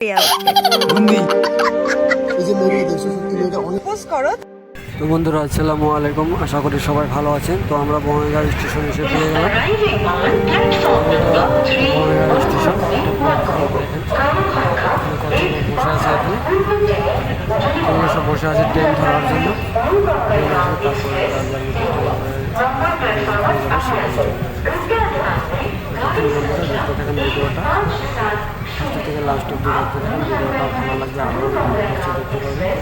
তো বন্ধুরা আসসালামু আলাইকুম, আশা করি সবাই ভালো আছেন। তো আমরা বঙ্গাইগাঁও স্টেশন এসে পেয়ে গেলাম। বঙ্গাইগাঁও স্টেশন বসে আছে, এখানে সব বসে আছে ট্রেন ধরার জন্য। দেখতে থাকেন ভিডিওটা ফার্স্ট থেকে লাস্ট অব্দি দেখতে থাকেন। ভিডিওটা ভালো লাগবে, আরও দেখতে পাবেন।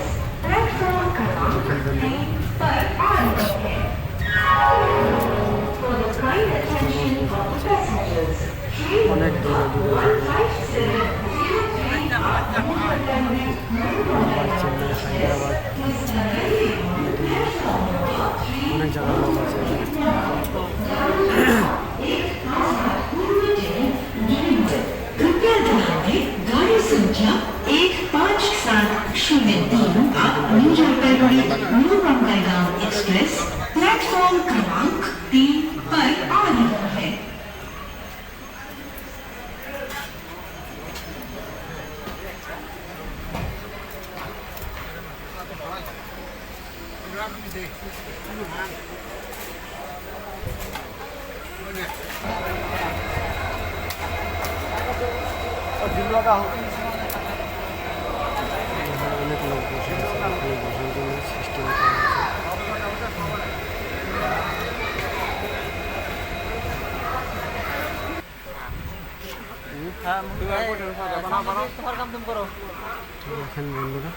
অনেক দূরে দূরে চেন্নাই, হায়দ্রাবাদ, অনেক জায়গার লোক আছে। गाड़ी संख्या 1570 new Jalpaiguri new Bongaigaon express platform क्रमांक 3 पर आ रहा है। অনেক লোক বসে আছে, বসার জন্য সিস্টেম করা আছে। বন্ধুরা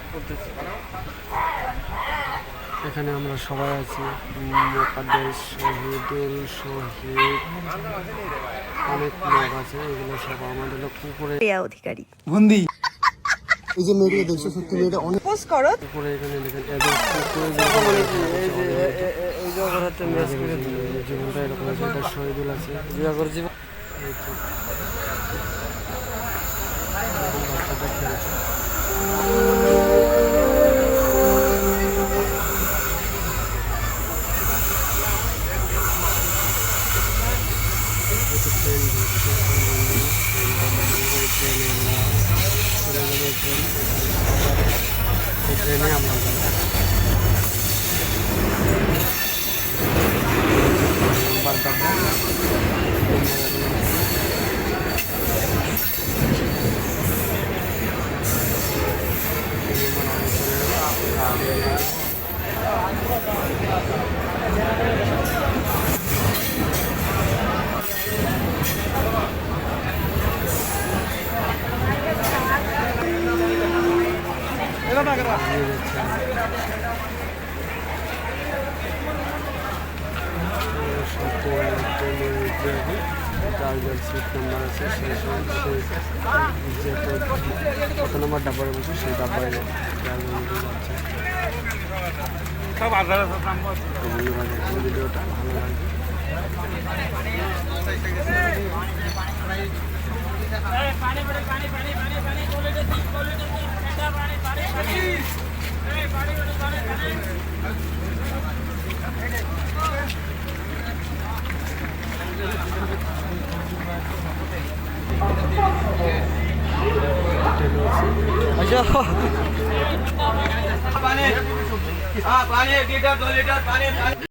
এখানে আমরা সবাই আছি, মোকাদ্দেস, শহীদুল, শহীদ, অনেক লোক আছে। এগুলো সব আমাদের লোক উপরে অধিকারী বন্দি। এই যে মেয়েটা দেখছো, সত্যি মেয়েটা অনেক পোস্ট করো উপরে এখানে দেখেন জীবনটা এরকম আছে। এটা শহীদুল আছে, বিবাহ জীবন বাচ্চাটা খেলছে। ট্রেনে আমরা চার্জার সিট নাম্বার আছে, সেই কত নম্বর ডাব্বারে বসে সেই ডাব্বায় যাচ্ছে। ভিডিওটা ভালো লাগবে। पानी 2 लीटर 2 लीटर पानी